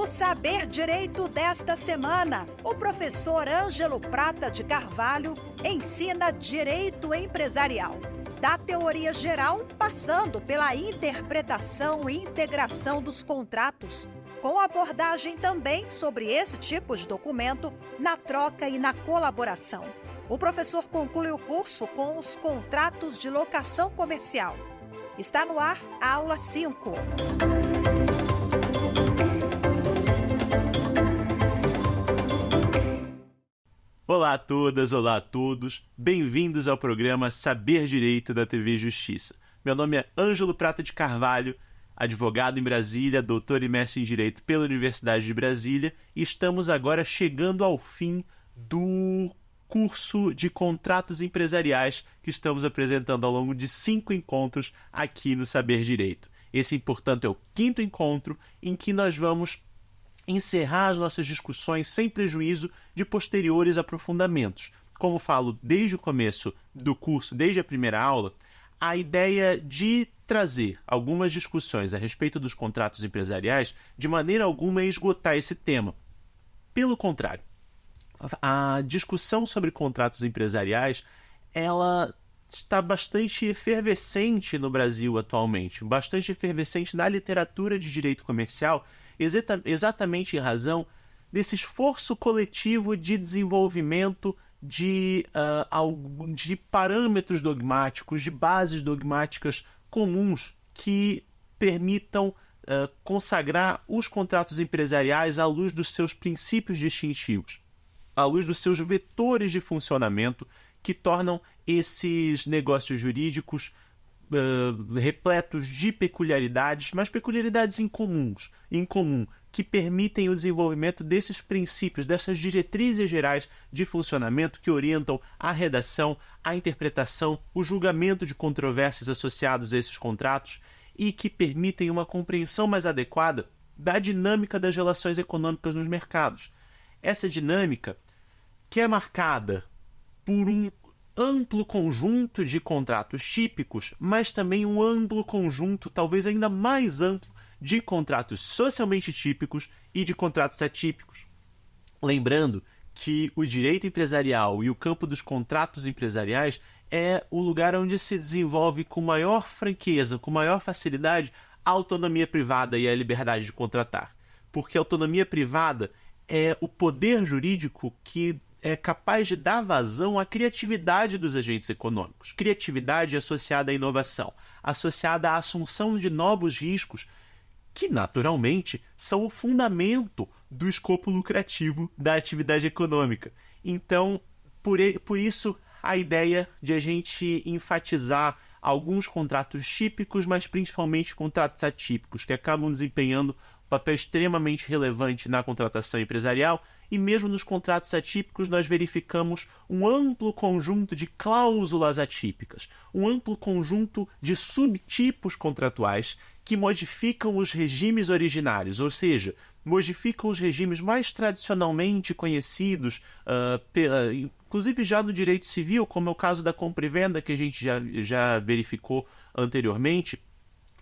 No Saber Direito desta semana, o professor Ângelo Prata de Carvalho ensina direito empresarial. Da teoria geral, passando pela interpretação e integração dos contratos, com abordagem também sobre esse tipo de documento na troca e na colaboração. O professor conclui o curso com os contratos de locação comercial. Está no ar a aula 5. Olá a todas, olá a todos. Bem-vindos ao programa Saber Direito da TV Justiça. Meu nome é Ângelo Prata de Carvalho, advogado em Brasília, doutor e mestre em Direito pela Universidade de Brasília, e estamos agora chegando ao fim do curso de contratos empresariais que estamos apresentando ao longo de 5 encontros aqui no Saber Direito. Esse, portanto, é o 5º encontro em que nós vamos encerrar as nossas discussões sem prejuízo de posteriores aprofundamentos. Como falo desde o começo do curso, desde a primeira aula, a ideia de trazer algumas discussões a respeito dos contratos empresariais de maneira alguma é esgotar esse tema. Pelo contrário, a discussão sobre contratos empresariais, ela está bastante efervescente no Brasil atualmente, bastante efervescente na literatura de direito comercial, exatamente em razão desse esforço coletivo de desenvolvimento de parâmetros dogmáticos, de bases dogmáticas comuns que permitam consagrar os contratos empresariais à luz dos seus princípios distintivos, à luz dos seus vetores de funcionamento que tornam esses negócios jurídicos repletos de peculiaridades, mas peculiaridades em comum, que permitem o desenvolvimento desses princípios, dessas diretrizes gerais de funcionamento que orientam a redação, a interpretação, o julgamento de controvérsias associados a esses contratos e que permitem uma compreensão mais adequada da dinâmica das relações econômicas nos mercados. Essa dinâmica que é marcada por um amplo conjunto de contratos típicos, mas também um amplo conjunto, talvez ainda mais amplo, de contratos socialmente típicos e de contratos atípicos. Lembrando que o direito empresarial e o campo dos contratos empresariais é o lugar onde se desenvolve com maior franqueza, com maior facilidade, a autonomia privada e a liberdade de contratar. Porque a autonomia privada é o poder jurídico que é capaz de dar vazão à criatividade dos agentes econômicos. Criatividade associada à inovação, associada à assunção de novos riscos, que naturalmente são o fundamento do escopo lucrativo da atividade econômica. Então, por isso, a ideia de a gente enfatizar alguns contratos típicos, mas principalmente contratos atípicos, que acabam desempenhando um papel extremamente relevante na contratação empresarial. E mesmo nos contratos atípicos nós verificamos um amplo conjunto de cláusulas atípicas, um amplo conjunto de subtipos contratuais que modificam os regimes originários, ou seja, modificam os regimes mais tradicionalmente conhecidos, inclusive já no direito civil, como é o caso da compra e venda, que a gente já verificou anteriormente,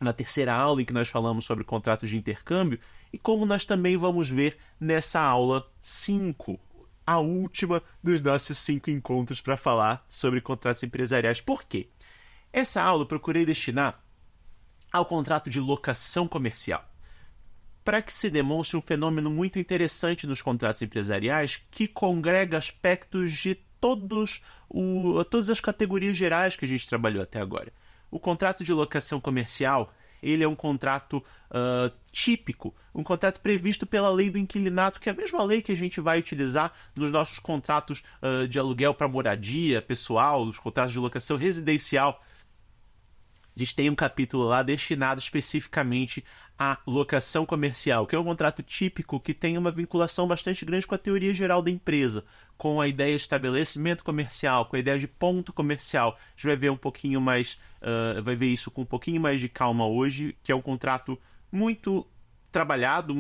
na terceira aula em que nós falamos sobre contratos de intercâmbio, e como nós também vamos ver nessa aula 5, a última dos nossos 5 encontros para falar sobre contratos empresariais. Por quê? Essa aula eu procurei destinar ao contrato de locação comercial, para que se demonstre um fenômeno muito interessante nos contratos empresariais que congrega aspectos de todas as categorias gerais que a gente trabalhou até agora. O contrato de locação comercial, ele é um contrato típico, um contrato previsto pela lei do inquilinato, que é a mesma lei que a gente vai utilizar nos nossos contratos de aluguel para moradia pessoal, os contratos de locação residencial. A gente tem um capítulo lá destinado especificamente à locação comercial, que é um contrato típico que tem uma vinculação bastante grande com a teoria geral da empresa, com a ideia de estabelecimento comercial, com a ideia de ponto comercial. A gente vai ver vai ver isso com um pouquinho mais de calma hoje, que é um contrato muito trabalhado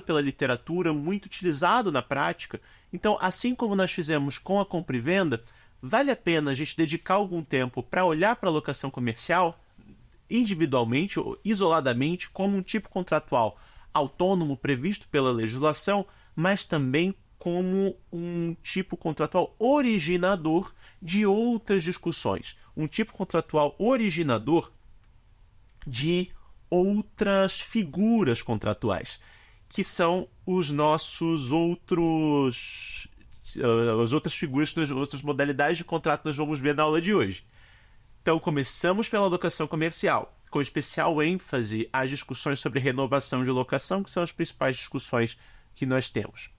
pela literatura, muito utilizado na prática. Então, assim como nós fizemos com a compra e venda, vale a pena a gente dedicar algum tempo para olhar para a locação comercial individualmente ou isoladamente como um tipo contratual autônomo previsto pela legislação, mas também como um tipo contratual originador de outras discussões, um tipo contratual originador de outras figuras contratuais, que são os nossos outros as outras figuras, as outras modalidades de contrato que nós vamos ver na aula de hoje. Então, começamos pela locação comercial, com especial ênfase às discussões sobre renovação de locação, que são as principais discussões que nós temos,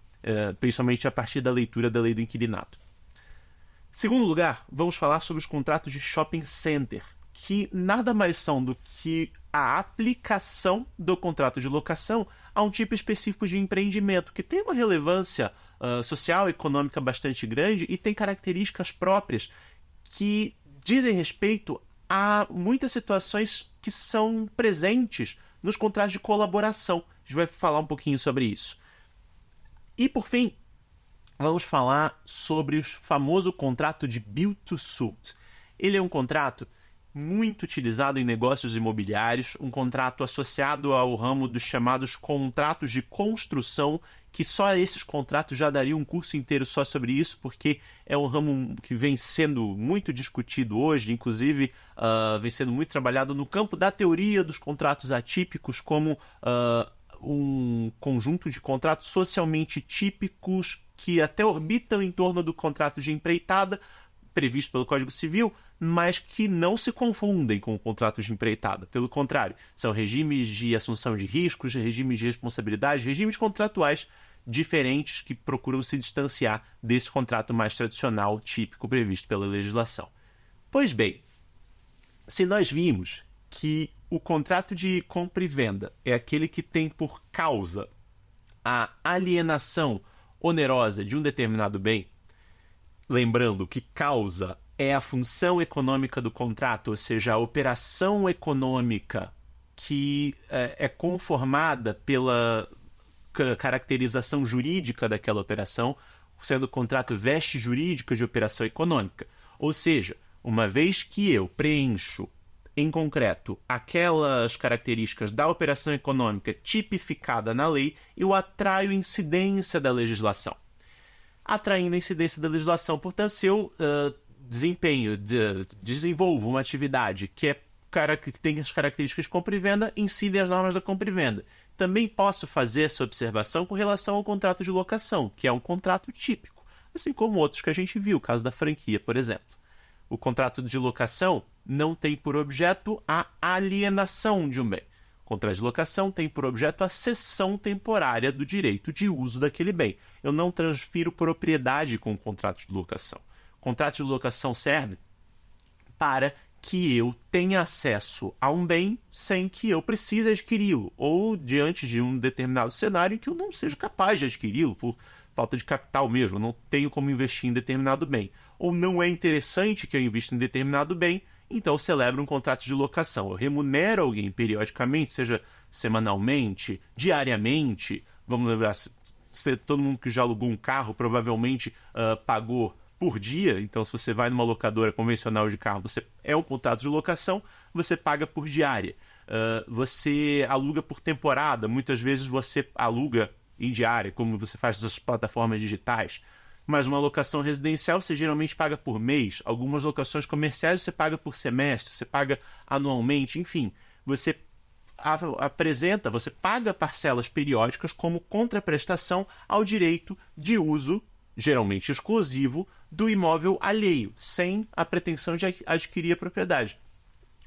principalmente a partir da leitura da lei do inquilinato. Segundo lugar, vamos falar sobre os contratos de shopping center, que nada mais são do que a aplicação do contrato de locação a um tipo específico de empreendimento, que tem uma relevância social e econômica bastante grande e tem características próprias que dizem respeito a muitas situações que são presentes nos contratos de colaboração. A gente vai falar um pouquinho sobre isso. E, por fim, vamos falar sobre o famoso contrato de Build to Suit. Ele é um contrato muito utilizado em negócios imobiliários, um contrato associado ao ramo dos chamados contratos de construção, que só esses contratos já dariam um curso inteiro só sobre isso, porque é um ramo que vem sendo muito discutido hoje, inclusive vem sendo muito trabalhado no campo da teoria dos contratos atípicos como um conjunto de contratos socialmente típicos que até orbitam em torno do contrato de empreitada, previsto pelo Código Civil, mas que não se confundem com o contrato de empreitada. Pelo contrário, são regimes de assunção de riscos, regimes de responsabilidade, regimes contratuais diferentes que procuram se distanciar desse contrato mais tradicional, típico, previsto pela legislação. Pois bem, se nós vimos que o contrato de compra e venda é aquele que tem por causa a alienação onerosa de um determinado bem, lembrando que causa é a função econômica do contrato, ou seja, a operação econômica que é conformada pela caracterização jurídica daquela operação, sendo o contrato veste jurídica de operação econômica. Ou seja, uma vez que eu preencho em concreto aquelas características da operação econômica tipificada na lei, eu atraio incidência da legislação. Atraindo a incidência da legislação, portanto, se eu desenvolvo uma atividade que tem as características de compra e venda, incidem as normas da compra e venda. Também posso fazer essa observação com relação ao contrato de locação, que é um contrato típico, assim como outros que a gente viu, o caso da franquia, por exemplo. O contrato de locação não tem por objeto a alienação de um bem. O contrato de locação tem por objeto a cessão temporária do direito de uso daquele bem. Eu não transfiro propriedade com o contrato de locação. O contrato de locação serve para que eu tenha acesso a um bem sem que eu precise adquiri-lo, ou diante de um determinado cenário em que eu não seja capaz de adquiri-lo por falta de capital mesmo, eu não tenho como investir em determinado bem, ou não é interessante que eu invista em determinado bem, então eu celebro um contrato de locação. Eu remunero alguém periodicamente, seja semanalmente, diariamente. Vamos lembrar, todo mundo que já alugou um carro provavelmente pagou por dia. Então, se você vai numa locadora convencional de carro, você é um contrato de locação, você paga por diária. Você aluga por temporada, muitas vezes você aluga em diária, como você faz nas plataformas digitais. Mas uma locação residencial você geralmente paga por mês. Algumas locações comerciais você paga por semestre, você paga anualmente, enfim. Você você paga parcelas periódicas como contraprestação ao direito de uso, geralmente exclusivo, do imóvel alheio, sem a pretensão de adquirir a propriedade.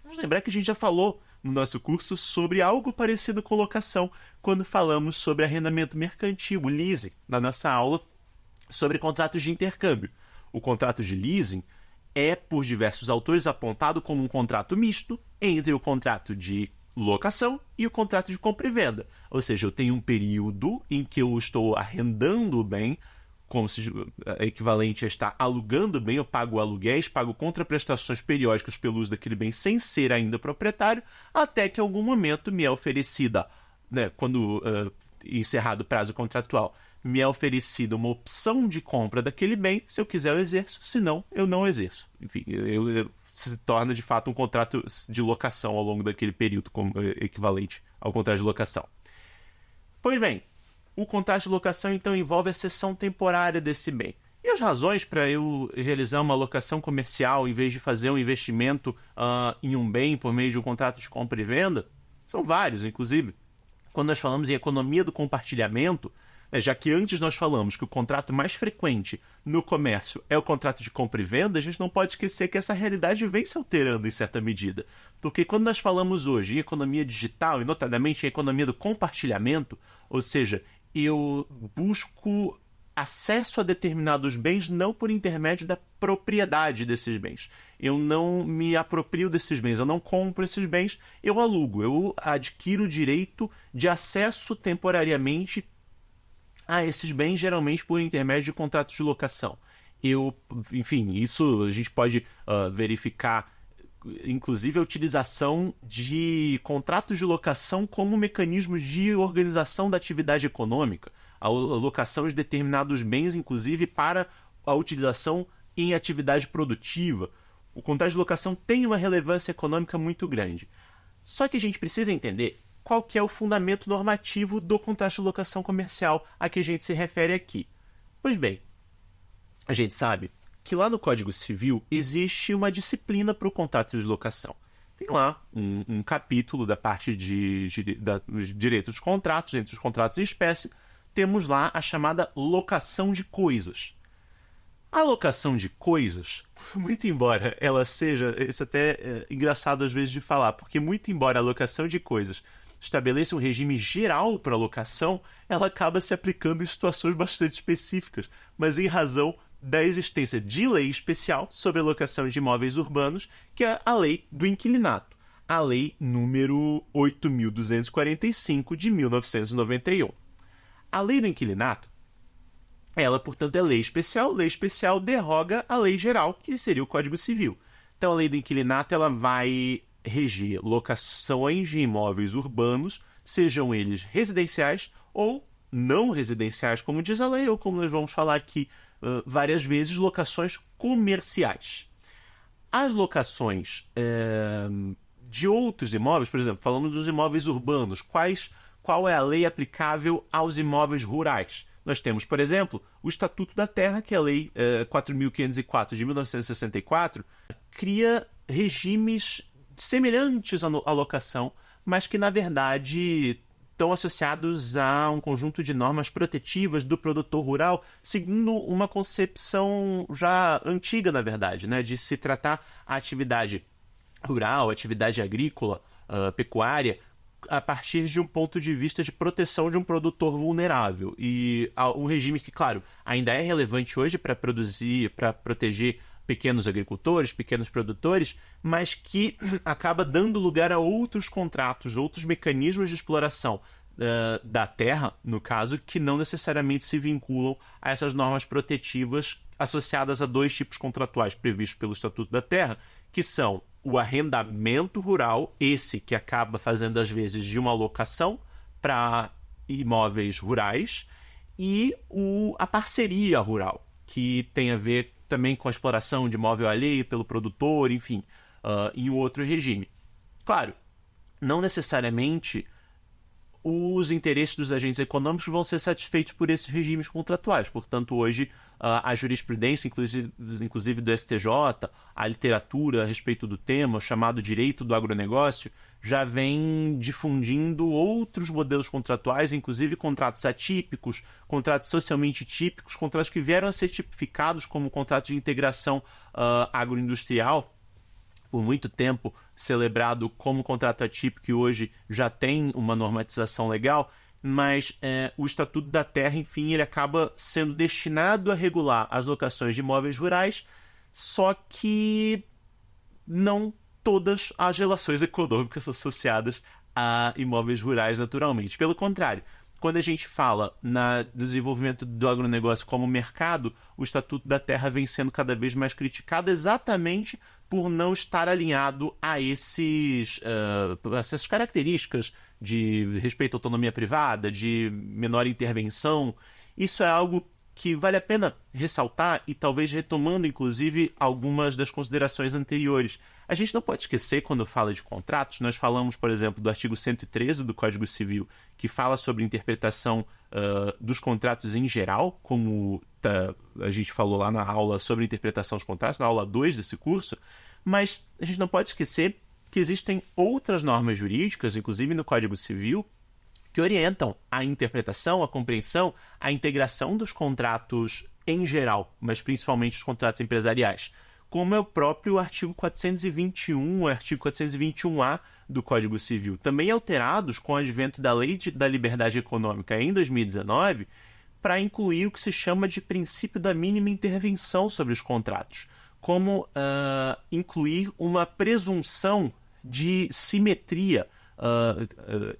Vamos lembrar que a gente já falou no nosso curso sobre algo parecido com locação, quando falamos sobre arrendamento mercantil, o leasing, na nossa aula sobre contratos de intercâmbio. O contrato de leasing é, por diversos autores, apontado como um contrato misto entre o contrato de locação e o contrato de compra e venda. Ou seja, eu tenho um período em que eu estou arrendando o bem, como se equivalente a estar alugando o bem, eu pago aluguéis, pago contraprestações periódicas pelo uso daquele bem sem ser ainda proprietário, até que em algum momento me é oferecida, quando encerrado o prazo contratual, me é oferecida uma opção de compra daquele bem. Se eu quiser, eu exerço, se não, eu não exerço. Enfim, se torna de fato um contrato de locação ao longo daquele período, como equivalente ao contrato de locação. Pois bem, o contrato de locação, então, envolve a cessão temporária desse bem. E as razões para eu realizar uma locação comercial em vez de fazer um investimento em um bem por meio de um contrato de compra e venda são vários, inclusive. Quando nós falamos em economia do compartilhamento, já que antes nós falamos que o contrato mais frequente no comércio é o contrato de compra e venda, a gente não pode esquecer que essa realidade vem se alterando em certa medida. Porque quando nós falamos hoje em economia digital, e notadamente em economia do compartilhamento, ou seja, eu busco acesso a determinados bens não por intermédio da propriedade desses bens. Eu não me aproprio desses bens, eu não compro esses bens, eu alugo, eu adquiro o direito de acesso temporariamente a esses bens, geralmente por intermédio de contratos de locação. Enfim, isso a gente pode verificar, inclusive a utilização de contratos de locação como mecanismo de organização da atividade econômica, a locação de determinados bens, inclusive para a utilização em atividade produtiva. O contrato de locação tem uma relevância econômica muito grande. Só que a gente precisa entender qual que é o fundamento normativo do contrato de locação comercial a que a gente se refere aqui. Pois bem, a gente sabe que lá no Código Civil existe uma disciplina para o contrato de locação. Tem lá um capítulo da parte de direito dos contratos, entre os contratos em espécie, temos lá a chamada locação de coisas. A locação de coisas, muito embora ela seja, isso até é engraçado às vezes de falar, porque muito embora a locação de coisas estabeleça um regime geral para a locação, ela acaba se aplicando em situações bastante específicas, mas em razão da existência de lei especial sobre a locação de imóveis urbanos, que é a Lei do Inquilinato, a Lei número 8.245 de 1991. A Lei do Inquilinato, ela, portanto, é lei especial derroga a lei geral, que seria o Código Civil. Então, a Lei do Inquilinato ela vai reger locações de imóveis urbanos, sejam eles residenciais ou não residenciais, como diz a lei, ou como nós vamos falar aqui várias vezes, locações comerciais. As locações de outros imóveis, por exemplo, falando dos imóveis urbanos, qual é a lei aplicável aos imóveis rurais? Nós temos, por exemplo, o Estatuto da Terra, que é a Lei 4.504 de 1964, cria regimes semelhantes à locação, mas que, na verdade, estão associados a um conjunto de normas protetivas do produtor rural, seguindo uma concepção já antiga, na verdade, né, de se tratar a atividade rural, a atividade agrícola, pecuária, a partir de um ponto de vista de proteção de um produtor vulnerável. E um regime que, claro, ainda é relevante hoje para proteger pequenos agricultores, pequenos produtores, mas que acaba dando lugar a outros contratos, outros mecanismos de exploração da terra, no caso, que não necessariamente se vinculam a essas normas protetivas associadas a dois tipos contratuais previstos pelo Estatuto da Terra, que são o arrendamento rural, esse que acaba fazendo às vezes de uma locação para imóveis rurais, e a parceria rural, que tem a ver também com a exploração de imóvel alheio pelo produtor, enfim, em outro regime. Claro, não necessariamente os interesses dos agentes econômicos vão ser satisfeitos por esses regimes contratuais. Portanto, hoje, a jurisprudência, inclusive do STJ, a literatura a respeito do tema, chamado direito do agronegócio, já vem difundindo outros modelos contratuais, inclusive contratos atípicos, contratos socialmente típicos, contratos que vieram a ser tipificados como contratos de integração agroindustrial, por muito tempo celebrado como contrato atípico, e hoje já tem uma normatização legal, mas o Estatuto da Terra, enfim, ele acaba sendo destinado a regular as locações de imóveis rurais, só que não todas as relações econômicas associadas a imóveis rurais naturalmente. Pelo contrário, quando a gente fala no desenvolvimento do agronegócio como mercado, o Estatuto da Terra vem sendo cada vez mais criticado exatamente por não estar alinhado a essas características de respeito à autonomia privada, de menor intervenção. Isso é algo que vale a pena ressaltar e talvez retomando, inclusive, algumas das considerações anteriores. A gente não pode esquecer, quando fala de contratos, nós falamos, por exemplo, do artigo 113 do Código Civil, que fala sobre interpretação dos contratos em geral, como a gente falou lá na aula sobre interpretação dos contratos, na aula 2 desse curso, mas a gente não pode esquecer que existem outras normas jurídicas, inclusive no Código Civil, que orientam a interpretação, a compreensão, a integração dos contratos em geral, mas principalmente os contratos empresariais, como é o próprio artigo 421, o artigo 421-A do Código Civil, também alterados com o advento da Lei da Liberdade Econômica em 2019, para incluir o que se chama de princípio da mínima intervenção sobre os contratos, como incluir uma presunção de simetria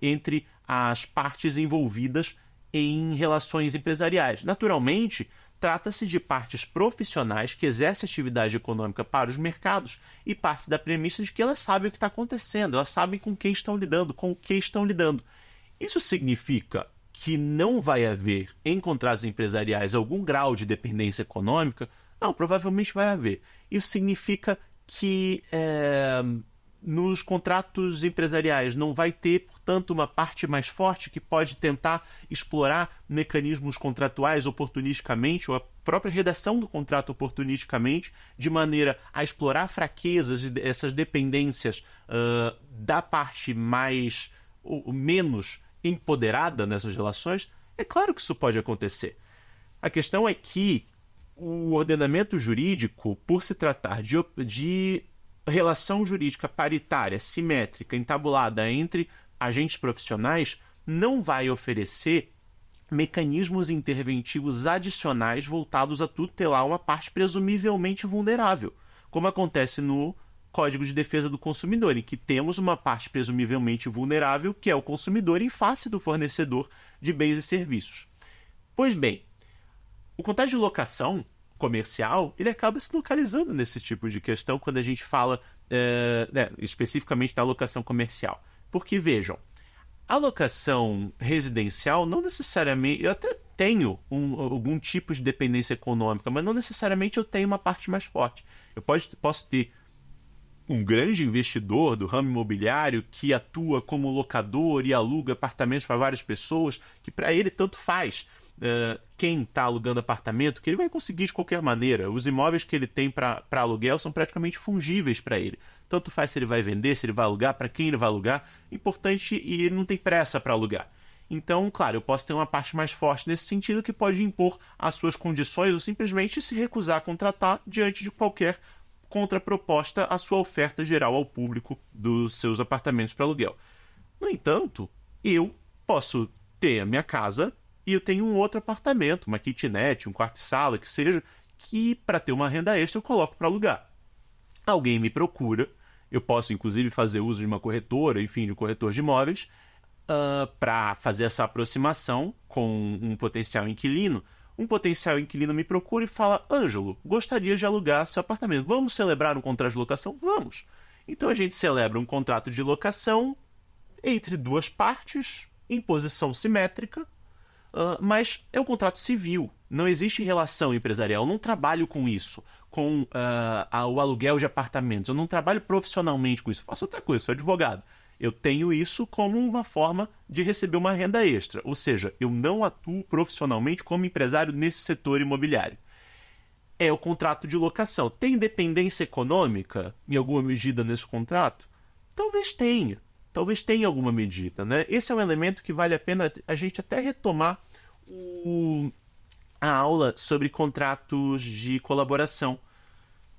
entre as partes envolvidas em relações empresariais. Naturalmente, trata-se de partes profissionais que exercem atividade econômica para os mercados e parte da premissa de que elas sabem o que está acontecendo, elas sabem com quem estão lidando, com o que estão lidando. Isso significa que não vai haver em contratos empresariais algum grau de dependência econômica? Não, provavelmente vai haver. Isso significa que nos contratos empresariais não vai ter, portanto, uma parte mais forte que pode tentar explorar mecanismos contratuais oportunisticamente, ou a própria redação do contrato oportunisticamente, de maneira a explorar fraquezas e essas dependências da parte mais ou menos empoderada nessas relações? É claro que isso pode acontecer. A questão é que o ordenamento jurídico, por se tratar de relação jurídica paritária, simétrica, entabulada entre agentes profissionais, não vai oferecer mecanismos interventivos adicionais voltados a tutelar uma parte presumivelmente vulnerável, como acontece no Código de Defesa do Consumidor, em que temos uma parte presumivelmente vulnerável, que é o consumidor, em face do fornecedor de bens e serviços. Pois bem, o contrato de locação comercial, ele acaba se localizando nesse tipo de questão quando a gente fala especificamente da locação comercial. Porque, vejam, a locação residencial não necessariamente... Eu até tenho algum tipo de dependência econômica, mas não necessariamente eu tenho uma parte mais forte. Eu posso ter um grande investidor do ramo imobiliário que atua como locador e aluga apartamentos para várias pessoas, que para ele tanto faz quem está alugando apartamento, que ele vai conseguir de qualquer maneira. Os imóveis que ele tem para aluguel são praticamente fungíveis para ele. Tanto faz se ele vai vender, se ele vai alugar, para quem ele vai alugar. Importante, e ele não tem pressa para alugar. Então, claro, eu posso ter uma parte mais forte nesse sentido que pode impor as suas condições ou simplesmente se recusar a contratar diante de qualquer contraproposta à sua oferta geral ao público dos seus apartamentos para aluguel. No entanto, eu posso ter a minha casa e eu tenho um outro apartamento, uma kitnet, um quarto e sala, que seja, que para ter uma renda extra eu coloco para alugar. Alguém me procura, eu posso inclusive fazer uso de uma corretora, enfim, de um corretor de imóveis, para fazer essa aproximação com um potencial inquilino. Um potencial inquilino me procura e fala: Ângelo, gostaria de alugar seu apartamento. Vamos celebrar um contrato de locação? Vamos. Então a gente celebra um contrato de locação entre duas partes, em posição simétrica, mas é um contrato civil. Não existe relação empresarial. Eu não trabalho com isso, com o aluguel de apartamentos. Eu não trabalho profissionalmente com isso. Eu faço outra coisa, sou advogado. Eu tenho isso como uma forma de receber uma renda extra. Ou seja, eu não atuo profissionalmente como empresário nesse setor imobiliário. É o contrato de locação. Tem dependência econômica em alguma medida nesse contrato? Talvez tenha. Talvez tenha alguma medida, né? Esse é um elemento que vale a pena a gente até retomar a aula sobre contratos de colaboração.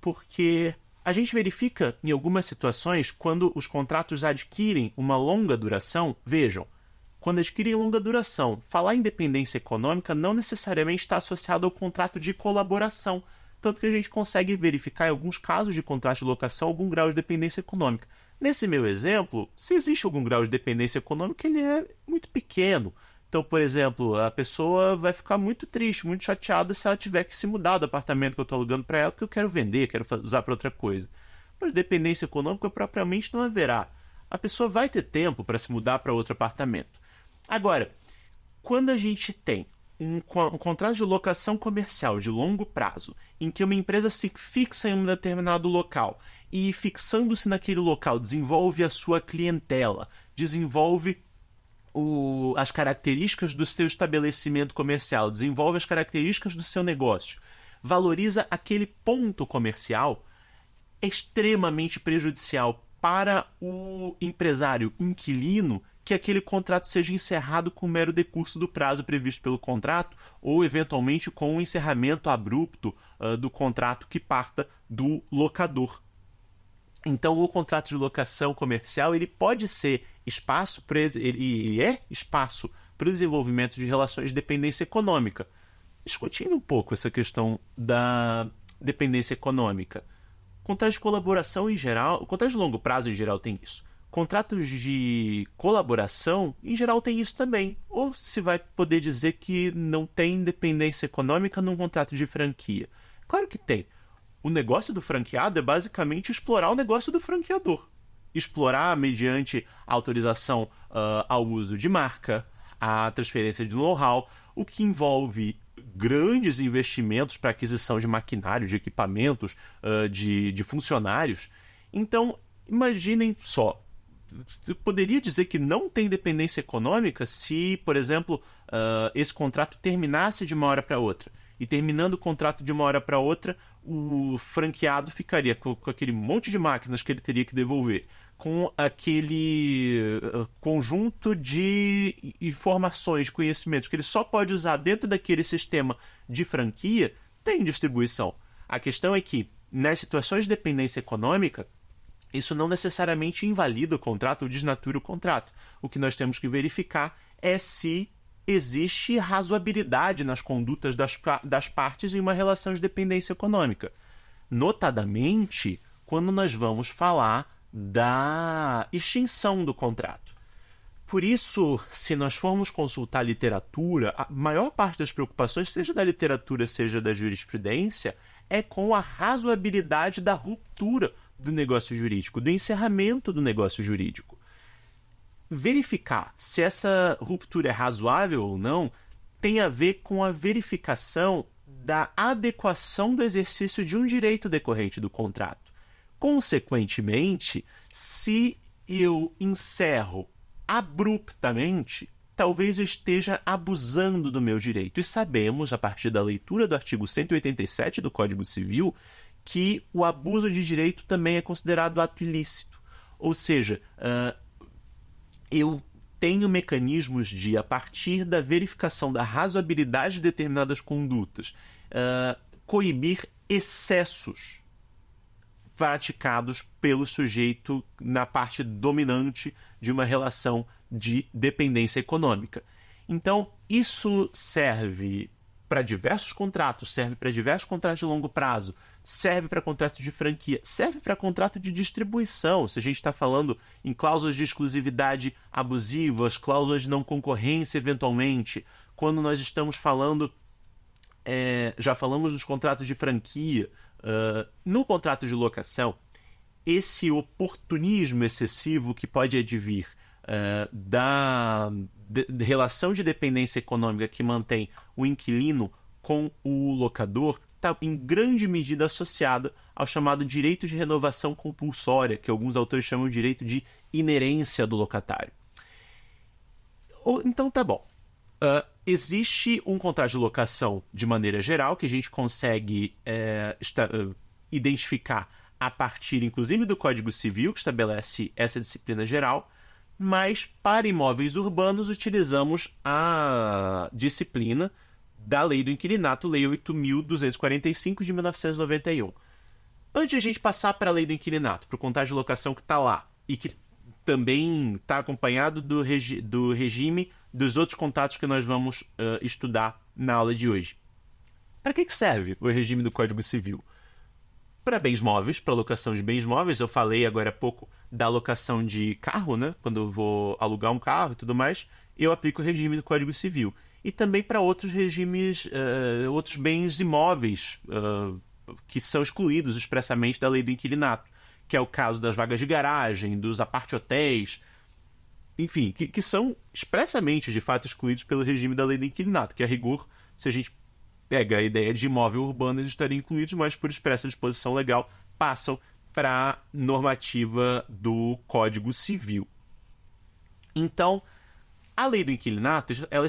Porque a gente verifica em algumas situações, quando os contratos adquirem uma longa duração, vejam, quando adquirem longa duração, falar em dependência econômica não necessariamente está associado ao contrato de colaboração, tanto que a gente consegue verificar em alguns casos de contrato de locação algum grau de dependência econômica. Nesse meu exemplo, se existe algum grau de dependência econômica, ele é muito pequeno. Então, por exemplo, a pessoa vai ficar muito triste, muito chateada se ela tiver que se mudar do apartamento que eu estou alugando para ela, porque eu quero vender, quero usar para outra coisa. Mas dependência econômica propriamente não haverá. A pessoa vai ter tempo para se mudar para outro apartamento. Agora, quando a gente tem um contrato de locação comercial de longo prazo, em que uma empresa se fixa em um determinado local e, fixando-se naquele local, desenvolve a sua clientela, desenvolve as características do seu estabelecimento comercial, desenvolve as características do seu negócio, valoriza aquele ponto comercial, é extremamente prejudicial para o empresário inquilino que aquele contrato seja encerrado com o mero decurso do prazo previsto pelo contrato ou, eventualmente, com o encerramento abrupto do contrato que parta do locador. Então, o contrato de locação comercial ele pode ser espaço, ele é espaço para o desenvolvimento de relações de dependência econômica. Discutindo um pouco essa questão da dependência econômica, contratos de colaboração em geral, contratos de longo prazo em geral tem isso. Contratos de colaboração, em geral, tem isso também. Ou se vai poder dizer que não tem dependência econômica num contrato de franquia? Claro que tem. O negócio do franqueado é basicamente explorar o negócio do franqueador. Explorar mediante autorização ao uso de marca, a transferência de know-how, o que envolve grandes investimentos para aquisição de maquinário, de equipamentos, de funcionários. Então, imaginem só. Você poderia dizer que não tem dependência econômica se, por exemplo, esse contrato terminasse de uma hora para outra. E terminando o contrato de uma hora para outra, o franqueado ficaria com aquele monte de máquinas que ele teria que devolver, com aquele conjunto de informações, de conhecimentos que ele só pode usar dentro daquele sistema de franquia, tem distribuição. A questão é que, nas situações de dependência econômica, isso não necessariamente invalida o contrato ou desnatura o contrato. O que nós temos que verificar é se existe razoabilidade nas condutas das partes em uma relação de dependência econômica. Notadamente, quando nós vamos falar da extinção do contrato. Por isso, se nós formos consultar a literatura, a maior parte das preocupações, seja da literatura, seja da jurisprudência, é com a razoabilidade da ruptura do negócio jurídico, do encerramento do negócio jurídico. Verificar se essa ruptura é razoável ou não tem a ver com a verificação da adequação do exercício de um direito decorrente do contrato. Consequentemente, se eu encerro abruptamente, talvez eu esteja abusando do meu direito. E sabemos, a partir da leitura do artigo 187 do Código Civil, que o abuso de direito também é considerado ato ilícito. Ou seja, eu tenho mecanismos de, a partir da verificação da razoabilidade de determinadas condutas, coibir excessos praticados pelo sujeito na parte dominante de uma relação de dependência econômica. Então, isso serve para diversos contratos, serve para diversos contratos de longo prazo, serve para contratos de franquia, serve para contrato de distribuição, se a gente está falando em cláusulas de exclusividade abusivas, cláusulas de não concorrência eventualmente, quando nós estamos falando, já falamos dos contratos de franquia, no contrato de locação, esse oportunismo excessivo que pode advir da relação de dependência econômica que mantém o inquilino com o locador está em grande medida associada ao chamado direito de renovação compulsória, que alguns autores chamam de direito de inerência do locatário. Então tá bom. Existe um contrato de locação de maneira geral que a gente consegue identificar a partir, inclusive, do Código Civil, que estabelece essa disciplina geral, mas para imóveis urbanos utilizamos a disciplina da Lei do Inquilinato, Lei 8.245 de 1991. Antes de a gente passar para a Lei do Inquilinato, para o contrato de locação que está lá, e que também está acompanhado do regime dos outros contratos que nós vamos estudar na aula de hoje. Para que serve o regime do Código Civil? Para bens móveis, para locação de bens móveis. Eu falei agora há pouco da locação de carro, né? Quando eu vou alugar um carro e tudo mais, eu aplico o regime do Código Civil. E também para outros regimes, outros bens imóveis que são excluídos expressamente da Lei do Inquilinato, que é o caso das vagas de garagem, dos apart-hotéis. enfim, que são expressamente, de fato, excluídos pelo regime da lei do inquilinato, que a rigor, se a gente pega a ideia de imóvel urbano, eles estariam incluídos, mas por expressa disposição legal passam para a normativa do Código Civil. Então, a lei do inquilinato, ela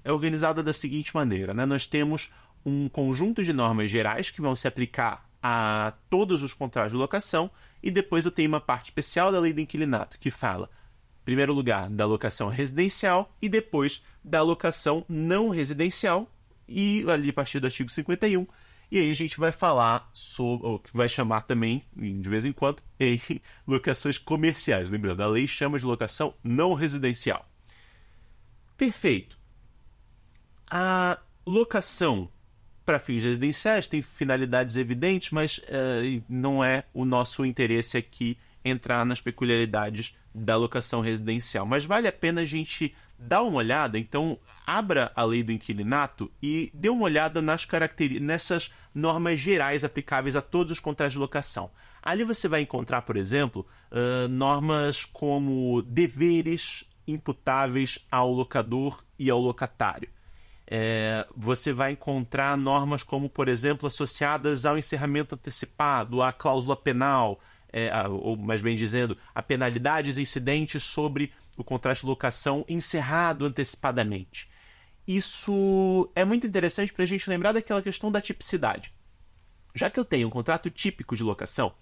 é organizada da seguinte maneira, né? Nós temos um conjunto de normas gerais que vão se aplicar a todos os contratos de locação, e depois eu tenho uma parte especial da lei do inquilinato, que fala, em primeiro lugar, da locação residencial e depois da locação não residencial, e ali a partir do artigo 51, e aí a gente vai falar sobre, ou vai chamar também, de vez em quando, em locações comerciais. Lembrando, a lei chama de locação não residencial. Perfeito. A locação para fins residenciais tem finalidades evidentes, mas não é o nosso interesse aqui entrar nas peculiaridades da locação residencial. Mas vale a pena a gente dar uma olhada, então abra a lei do inquilinato e dê uma olhada nessas normas gerais aplicáveis a todos os contratos de locação. Ali você vai encontrar, por exemplo, normas como deveres imputáveis ao locador e ao locatário. Você vai encontrar normas como, por exemplo, associadas ao encerramento antecipado, à cláusula penal, ou mais bem dizendo, a penalidades incidentes sobre o contrato de locação encerrado antecipadamente. Isso é muito interessante para a gente lembrar daquela questão da tipicidade. Já que eu tenho um contrato típico de locação,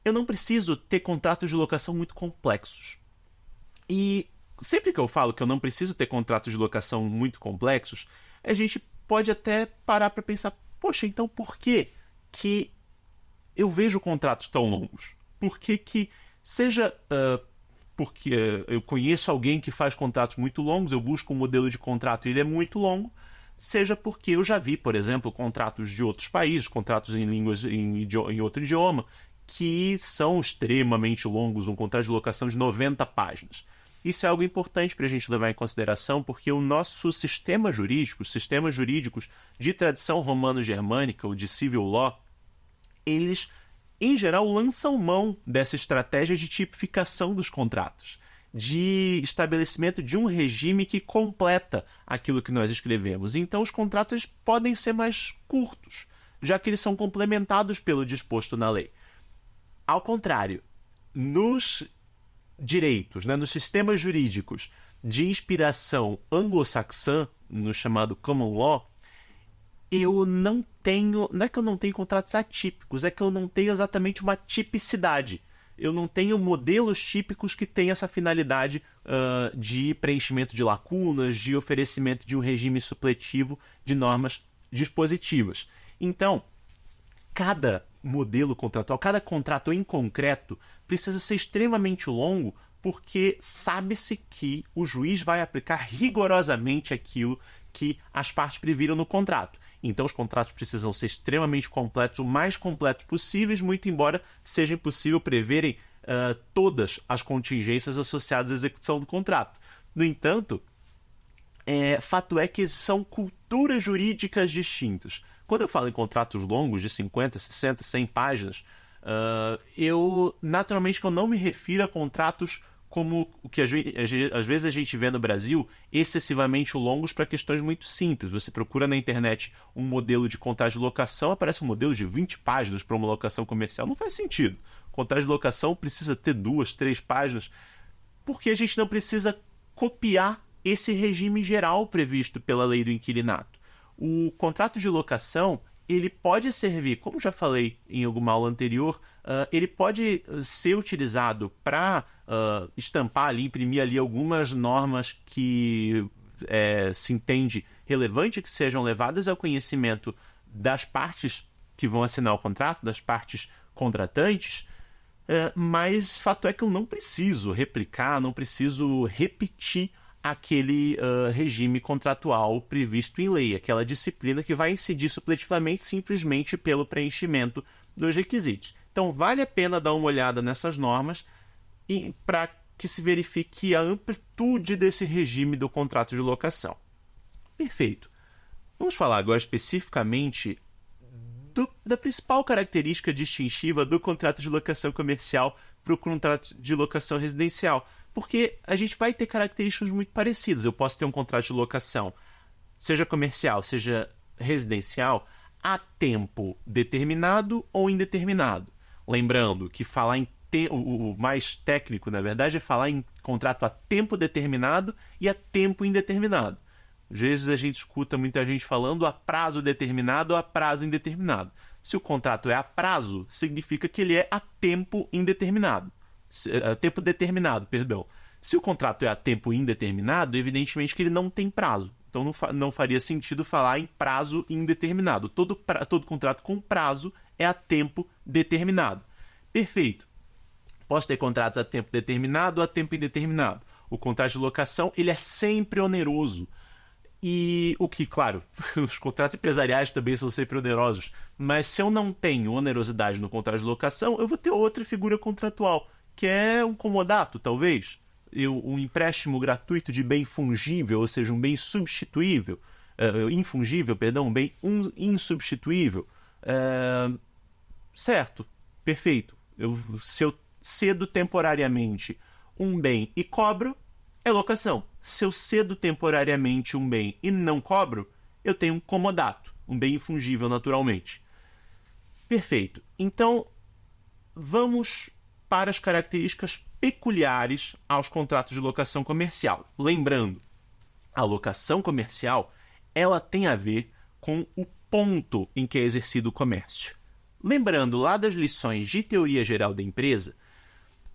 eu não preciso ter contratos de locação muito complexos. E sempre que eu falo que eu não preciso ter contratos de locação muito complexos, a gente pode até parar para pensar, poxa, então por que eu vejo contratos tão longos? Por que seja porque eu conheço alguém que faz contratos muito longos, eu busco um modelo de contrato e ele é muito longo, seja porque eu já vi, por exemplo, contratos de outros países, contratos em línguas em outro idioma, que são extremamente longos, um contrato de locação de 90 páginas. Isso é algo importante para a gente levar em consideração, porque o nosso sistema jurídico, os sistemas jurídicos de tradição romano-germânica, ou de civil law, eles, em geral, lançam mão dessa estratégia de tipificação dos contratos, de estabelecimento de um regime que completa aquilo que nós escrevemos. Então, os contratos eles podem ser mais curtos, já que eles são complementados pelo disposto na lei. Ao contrário, nos direitos, nos sistemas jurídicos de inspiração anglo-saxã, no chamado common law, não é que eu não tenho contratos atípicos, é que eu não tenho exatamente uma tipicidade. Eu não tenho modelos típicos que têm essa finalidade de preenchimento de lacunas, de oferecimento de um regime supletivo de normas dispositivas. Então, cada modelo contratual, cada contrato em concreto precisa ser extremamente longo, porque sabe-se que o juiz vai aplicar rigorosamente aquilo que as partes previram no contrato. Então os contratos precisam ser extremamente completos, o mais completos possíveis, muito embora seja impossível preverem todas as contingências associadas à execução do contrato. No entanto, fato é que são culturas jurídicas distintas. Quando eu falo em contratos longos de 50, 60, 100 páginas, naturalmente eu não me refiro a contratos como o que às vezes a gente vê no Brasil, excessivamente longos para questões muito simples. Você procura na internet um modelo de contrato de locação, aparece um modelo de 20 páginas para uma locação comercial. Não faz sentido. O contrato de locação precisa ter 2, 3 páginas, porque a gente não precisa copiar esse regime geral previsto pela lei do inquilinato. O contrato de locação, ele pode servir, como já falei em alguma aula anterior, ele pode ser utilizado para estampar ali, imprimir ali algumas normas que se entende relevante que sejam levadas ao conhecimento das partes que vão assinar o contrato, das partes contratantes, mas fato é que eu não preciso replicar, não preciso repetir aquele regime contratual previsto em lei, aquela disciplina que vai incidir supletivamente simplesmente pelo preenchimento dos requisitos. Então, vale a pena dar uma olhada nessas normas para que se verifique a amplitude desse regime do contrato de locação. Perfeito. Vamos falar agora especificamente da principal característica distintiva do contrato de locação comercial para o contrato de locação residencial, Porque a gente vai ter características muito parecidas. Eu posso ter um contrato de locação, seja comercial, seja residencial, a tempo determinado ou indeterminado. Lembrando que falar em o mais técnico, na verdade, é falar em contrato a tempo determinado e a tempo indeterminado. Às vezes a gente escuta muita gente falando a prazo determinado ou a prazo indeterminado. Se o contrato é a prazo, significa que ele é a tempo indeterminado. A tempo determinado, perdão. Se o contrato é a tempo indeterminado, evidentemente que ele não tem prazo. Então não faria sentido falar em prazo indeterminado. Todo contrato com prazo é a tempo determinado. Perfeito. Posso ter contratos a tempo determinado ou a tempo indeterminado. O contrato de locação ele é sempre oneroso. E o que, claro, os contratos empresariais também são sempre onerosos. Mas se eu não tenho onerosidade no contrato de locação, eu vou ter outra figura contratual, que é um comodato, talvez. Um empréstimo gratuito de bem fungível, ou seja, um bem substituível, infungível, perdão, um bem insubstituível. Certo, perfeito. Se eu cedo temporariamente um bem e cobro, é locação. Se eu cedo temporariamente um bem e não cobro, eu tenho um comodato, um bem infungível naturalmente. Perfeito. Então, vamos para as características peculiares aos contratos de locação comercial. Lembrando, a locação comercial ela tem a ver com o ponto em que é exercido o comércio. Lembrando lá das lições de teoria geral da empresa,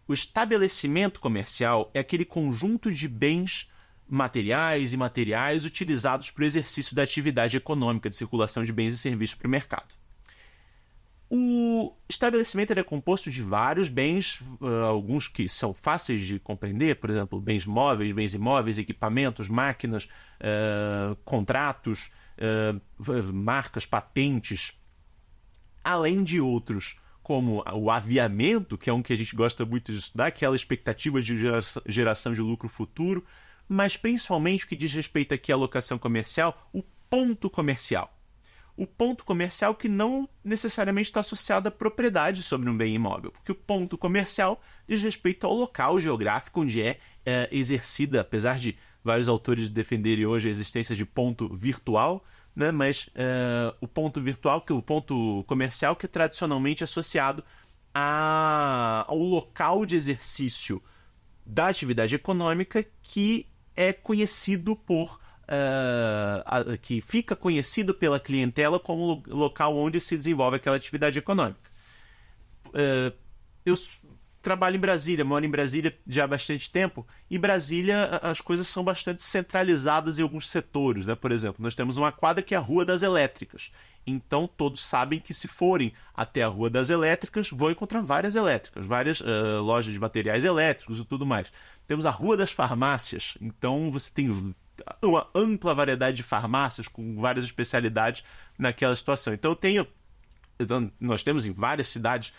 o estabelecimento comercial é aquele conjunto de bens materiais e imateriais utilizados para o exercício da atividade econômica de circulação de bens e serviços para o mercado. O estabelecimento é composto de vários bens, alguns que são fáceis de compreender, por exemplo, bens móveis, bens imóveis, equipamentos, máquinas, contratos, marcas, patentes, além de outros, como o aviamento, que é um que a gente gosta muito de estudar, aquela expectativa de geração de lucro futuro, mas principalmente o que diz respeito aqui à locação comercial, o ponto comercial. O ponto comercial que não necessariamente está associado à propriedade sobre um bem imóvel, porque o ponto comercial diz respeito ao local geográfico onde é exercida, apesar de vários autores defenderem hoje a existência de ponto virtual, né? Mas o ponto virtual, que é o ponto comercial, que é tradicionalmente associado ao local de exercício da atividade econômica que é conhecido que fica conhecido pela clientela como local onde se desenvolve aquela atividade econômica. Eu trabalho em Brasília, moro em Brasília já há bastante tempo, e Brasília as coisas são bastante centralizadas em alguns setores, né? Por exemplo, nós temos uma quadra que é a Rua das Elétricas. Então todos sabem que se forem até a Rua das Elétricas, vão encontrar várias elétricas, várias lojas de materiais elétricos e tudo mais. Temos a Rua das Farmácias, então você tem uma ampla variedade de farmácias com várias especialidades naquela situação. Então nós temos em várias cidades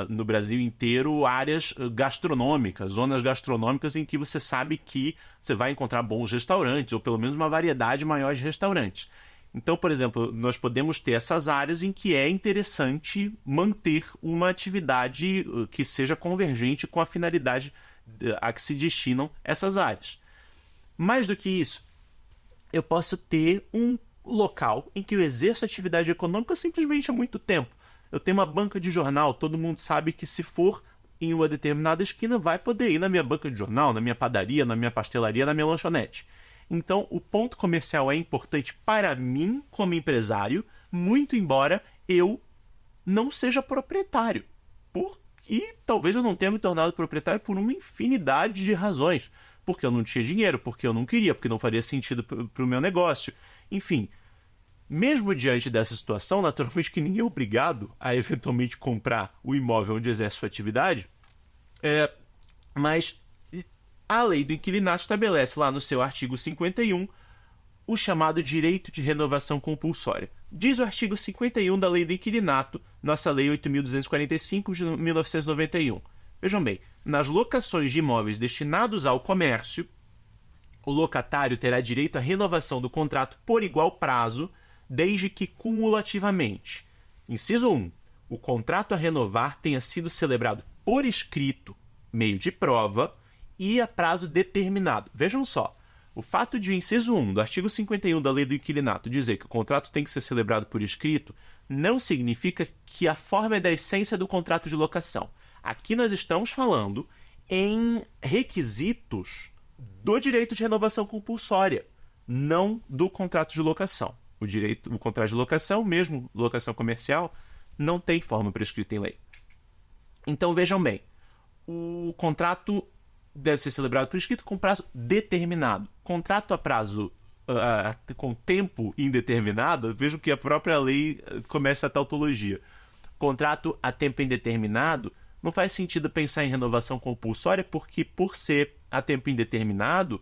no Brasil inteiro áreas gastronômicas, zonas gastronômicas em que você sabe que você vai encontrar bons restaurantes, ou pelo menos uma variedade maior de restaurantes. Então, por exemplo, nós podemos ter essas áreas em que é interessante manter uma atividade que seja convergente com a finalidade a que se destinam essas áreas. Mais do que isso, eu posso ter um local em que eu exerço atividade econômica simplesmente há muito tempo. Eu tenho uma banca de jornal, todo mundo sabe que se for em uma determinada esquina vai poder ir na minha banca de jornal, na minha padaria, na minha pastelaria, na minha lanchonete. Então, o ponto comercial é importante para mim como empresário, muito embora eu não seja proprietário. E talvez eu não tenha me tornado proprietário por uma infinidade de razões. Porque eu não tinha dinheiro, porque eu não queria, porque não faria sentido para o meu negócio. Enfim, mesmo diante dessa situação, naturalmente que ninguém é obrigado a eventualmente comprar o imóvel onde exerce sua atividade, mas a lei do inquilinato estabelece lá no seu artigo 51 o chamado direito de renovação compulsória. Diz o artigo 51 da lei do inquilinato, nossa lei 8.245 de 1991. Vejam bem, nas locações de imóveis destinados ao comércio, o locatário terá direito à renovação do contrato por igual prazo, desde que cumulativamente. Inciso 1. O contrato a renovar tenha sido celebrado por escrito, meio de prova, e a prazo determinado. Vejam só, o fato de o inciso 1 do artigo 51 da Lei do Inquilinato dizer que o contrato tem que ser celebrado por escrito não significa que a forma é da essência do contrato de locação. Aqui nós estamos falando em requisitos do direito de renovação compulsória, não do contrato de locação. O contrato de locação, mesmo locação comercial, não tem forma prescrita em lei. Então vejam bem, o contrato deve ser celebrado por escrito com prazo determinado. Contrato a prazo com tempo indeterminado, vejam que a própria lei começa a tautologia. Contrato a tempo indeterminado, não faz sentido pensar em renovação compulsória, porque por ser a tempo indeterminado,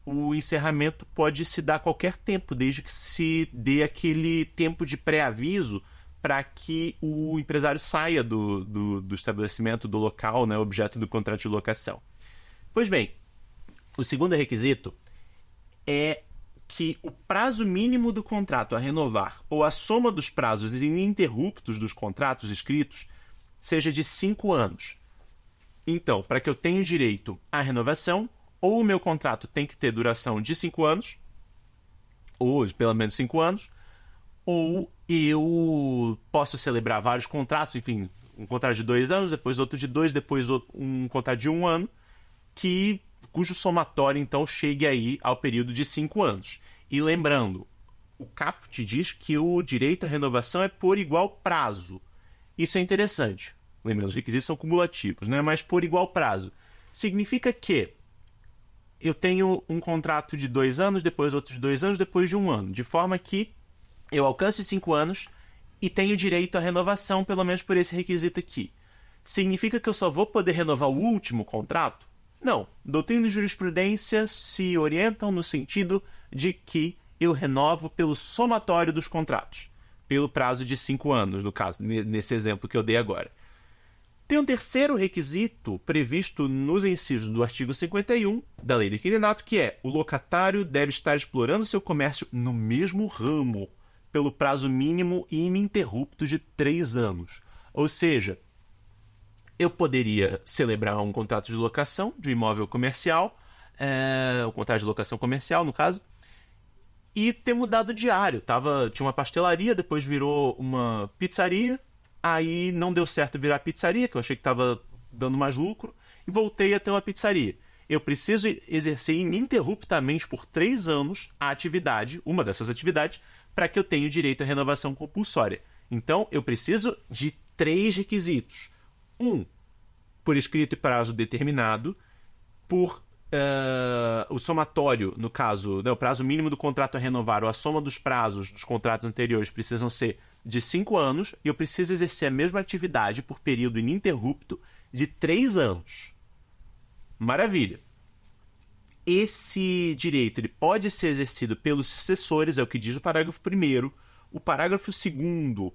o encerramento pode se dar a qualquer tempo, desde que se dê aquele tempo de pré-aviso para que o empresário saia do estabelecimento, do local, né, objeto do contrato de locação. Pois bem, o segundo requisito é que o prazo mínimo do contrato a renovar ou a soma dos prazos ininterruptos dos contratos escritos seja de 5 anos. Então, para que eu tenha direito à renovação, ou o meu contrato tem que ter duração de 5 anos, ou pelo menos 5 anos, ou eu posso celebrar vários contratos, enfim, um contrato de 2 anos, depois outro de 2, depois um contrato de 1 ano, cujo somatório, então, chegue aí ao período de 5 anos. E lembrando, o caput diz que o direito à renovação é por igual prazo. Isso é interessante. Lembrando, os requisitos são cumulativos, né? Mas por igual prazo. Significa que eu tenho um contrato de 2 anos, depois outros 2 anos, depois de 1 ano. De forma que eu alcanço os 5 anos e tenho direito à renovação, pelo menos por esse requisito aqui. Significa que eu só vou poder renovar o último contrato? Não. Doutrina e jurisprudência se orientam no sentido de que eu renovo pelo somatório dos contratos, pelo prazo de 5 anos, no caso, nesse exemplo que eu dei agora. Tem um terceiro requisito previsto nos incisos do artigo 51 da Lei do Inquilinato, que é: o locatário deve estar explorando seu comércio no mesmo ramo pelo prazo mínimo e ininterrupto de 3 anos. Ou seja, eu poderia celebrar um contrato de locação de um imóvel comercial, o contrato de locação comercial, no caso, e ter mudado diário. Tinha uma pastelaria, depois virou uma pizzaria, aí não deu certo virar pizzaria, que eu achei que estava dando mais lucro, e voltei a ter uma pizzaria. Eu preciso exercer ininterruptamente por 3 anos a atividade, uma dessas atividades, para que eu tenha o direito à renovação compulsória. Então, eu preciso de 3 requisitos. 1, por escrito e prazo determinado, por o somatório, no caso, o prazo mínimo do contrato a renovar ou a soma dos prazos dos contratos anteriores precisam ser de 5 anos, e eu preciso exercer a mesma atividade por período ininterrupto de 3 anos. Maravilha! Esse direito ele pode ser exercido pelos sucessores, é o que diz o parágrafo 1º. O parágrafo 2º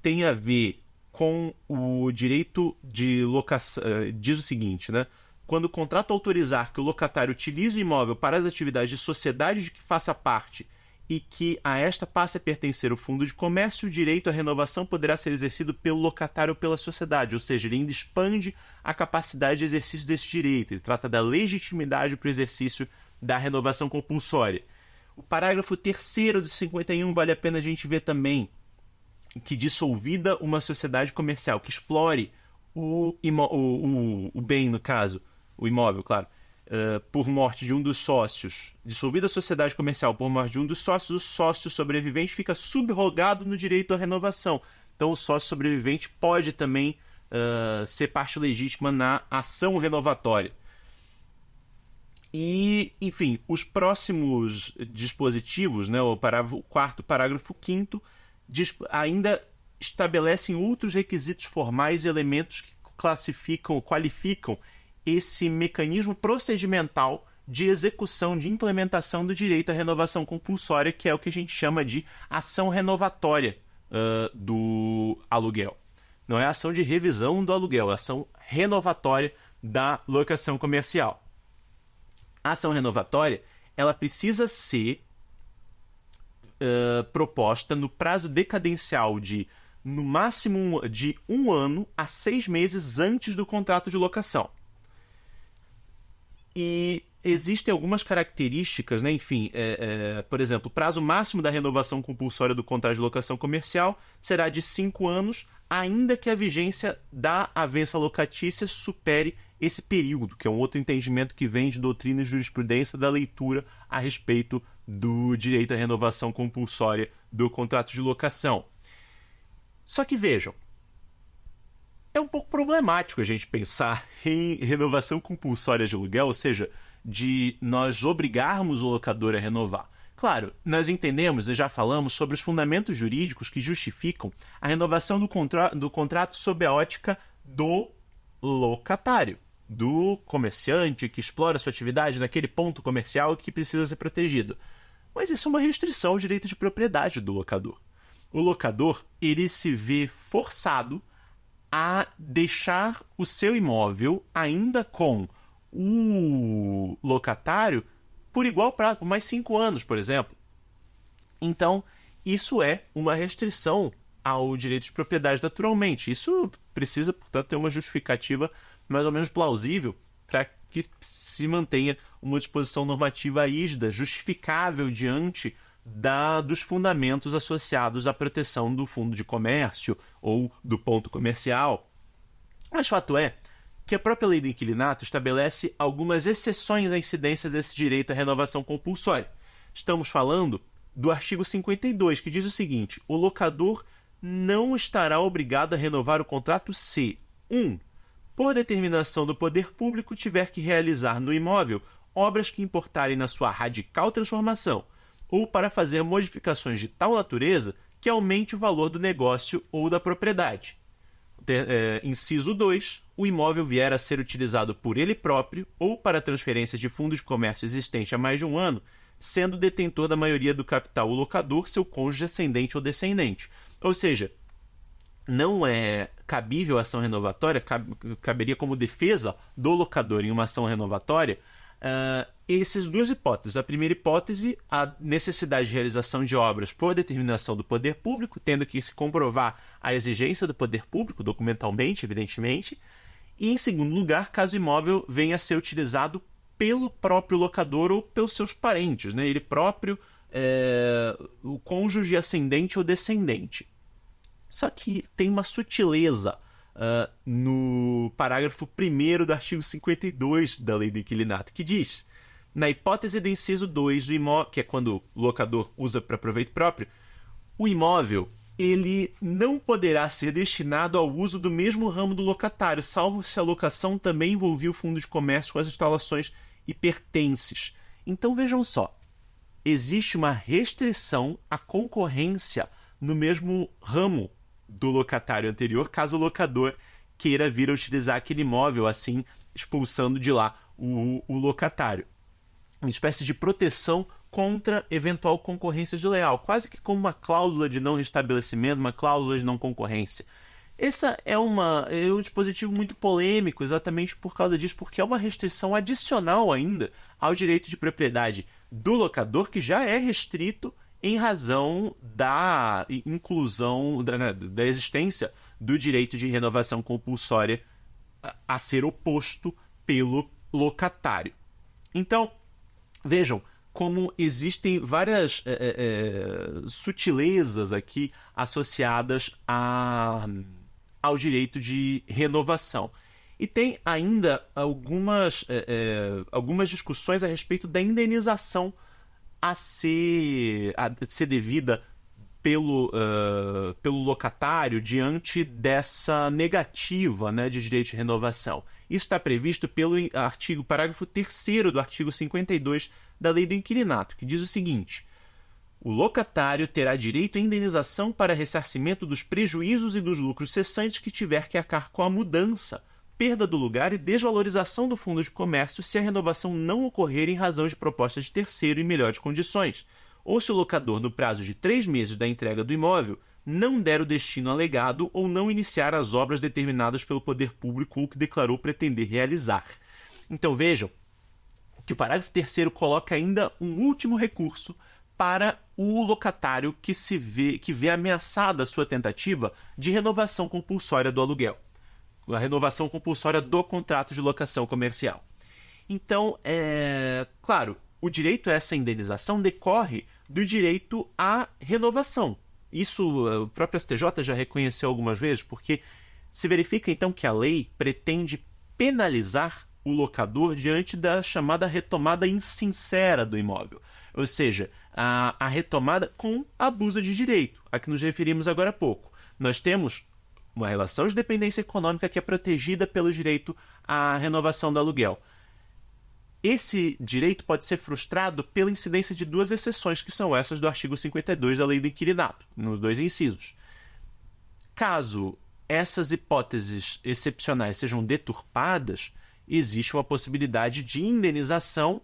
tem a ver com o direito de locação. Diz o seguinte, né? Quando o contrato autorizar que o locatário utilize o imóvel para as atividades de sociedade de que faça parte e que a esta passe a pertencer o fundo de comércio, o direito à renovação poderá ser exercido pelo locatário ou pela sociedade, ou seja, ele ainda expande a capacidade de exercício desse direito. Ele trata da legitimidade para o exercício da renovação compulsória. O parágrafo 3º do 51 vale a pena a gente ver também, que dissolvida uma sociedade comercial que explore o bem, no caso, o imóvel, claro, por morte de um dos sócios, dissolvida a sociedade comercial por morte de um dos sócios, o sócio sobrevivente fica subrogado no direito à renovação. Então, o sócio sobrevivente pode também ser parte legítima na ação renovatória. E, enfim, os próximos dispositivos, né, o parágrafo 4º, parágrafo 5º, ainda estabelecem outros requisitos formais e elementos que qualificam esse mecanismo procedimental de execução, de implementação do direito à renovação compulsória, que é o que a gente chama de ação renovatória do aluguel. Não é ação de revisão do aluguel, é ação renovatória da locação comercial. A ação renovatória, ela precisa ser proposta no prazo decadencial de, no máximo, de 1 ano a 6 meses antes do contrato de locação. E existem algumas características, né? Enfim, por exemplo, o prazo máximo da renovação compulsória do contrato de locação comercial será de 5 anos, ainda que a vigência da avença locatícia supere esse período, que é um outro entendimento que vem de doutrina e jurisprudência da leitura a respeito do direito à renovação compulsória do contrato de locação. Só que vejam, é um pouco problemático a gente pensar em renovação compulsória de aluguel, ou seja, de nós obrigarmos o locador a renovar. Claro, nós entendemos e já falamos sobre os fundamentos jurídicos que justificam a renovação do contrato sob a ótica do locatário, do comerciante que explora sua atividade naquele ponto comercial que precisa ser protegido. Mas isso é uma restrição ao direito de propriedade do locador. O locador, ele se vê forçado a deixar o seu imóvel ainda com o locatário por igual prazo, por mais 5 anos, por exemplo. Então, isso é uma restrição ao direito de propriedade naturalmente. Isso precisa, portanto, ter uma justificativa mais ou menos plausível para que se mantenha uma disposição normativa rígida, justificável diante dos fundamentos associados à proteção do fundo de comércio ou do ponto comercial. Mas fato é que a própria lei do inquilinato estabelece algumas exceções à incidência desse direito à renovação compulsória. Estamos falando do artigo 52, que diz o seguinte: o locador não estará obrigado a renovar o contrato se 1. Por determinação do poder público, tiver que realizar no imóvel obras que importarem na sua radical transformação, ou para fazer modificações de tal natureza que aumente o valor do negócio ou da propriedade. Inciso 2. O imóvel vier a ser utilizado por ele próprio ou para transferência de fundo de comércio existente há mais de um ano, sendo detentor da maioria do capital o locador, seu cônjuge ascendente ou descendente. Ou seja, não é cabível a ação renovatória, caberia como defesa do locador em uma ação renovatória essas duas hipóteses. A primeira hipótese, a necessidade de realização de obras por determinação do poder público, tendo que se comprovar a exigência do poder público, documentalmente, evidentemente. E, em segundo lugar, caso o imóvel venha a ser utilizado pelo próprio locador ou pelos seus parentes, né? Ele próprio, o cônjuge ascendente ou descendente. Só que tem uma sutileza no parágrafo 1º do artigo 52 da Lei do Inquilinato, que diz: na hipótese do inciso 2 do imóvel, que é quando o locador usa para proveito próprio, o imóvel ele não poderá ser destinado ao uso do mesmo ramo do locatário, salvo se a locação também envolvia o fundo de comércio com as instalações e pertences. Então vejam só, existe uma restrição à concorrência no mesmo ramo do locatário anterior, caso o locador queira vir a utilizar aquele imóvel, assim expulsando de lá o locatário. Uma espécie de proteção contra eventual concorrência desleal, quase que como uma cláusula de não restabelecimento, uma cláusula de não concorrência. Essa é um dispositivo muito polêmico, exatamente por causa disso, porque é uma restrição adicional ainda ao direito de propriedade do locador, que já é restrito em razão da inclusão, da existência do direito de renovação compulsória a ser oposto pelo locatário. Então, vejam como existem várias sutilezas aqui associadas ao direito de renovação. E tem ainda algumas discussões a respeito da indenização a ser devida pelo locatário diante dessa negativa, né, de direito de renovação. Isso está previsto pelo parágrafo 3º do artigo 52 da Lei do Inquilinato, que diz o seguinte: o locatário terá direito à indenização para ressarcimento dos prejuízos e dos lucros cessantes que tiver que arcar com a mudança, perda do lugar e desvalorização do fundo de comércio se a renovação não ocorrer em razão de proposta de terceiro em melhores condições, ou se o locador, no prazo de 3 meses da entrega do imóvel, não der o destino alegado ou não iniciar as obras determinadas pelo poder público ou que declarou pretender realizar. Então vejam que o parágrafo 3º coloca ainda um último recurso para o locatário que vê ameaçada a sua tentativa de renovação compulsória do aluguel, a renovação compulsória do contrato de locação comercial. Então, claro, o direito a essa indenização decorre do direito à renovação. Isso o próprio STJ já reconheceu algumas vezes, porque se verifica então que a lei pretende penalizar o locador diante da chamada retomada insincera do imóvel. Ou seja, a retomada com abuso de direito, a que nos referimos agora há pouco. Nós temos uma relação de dependência econômica que é protegida pelo direito à renovação do aluguel. Esse direito pode ser frustrado pela incidência de duas exceções, que são essas do artigo 52 da Lei do Inquilinato, nos dois incisos. Caso essas hipóteses excepcionais sejam deturpadas, existe uma possibilidade de indenização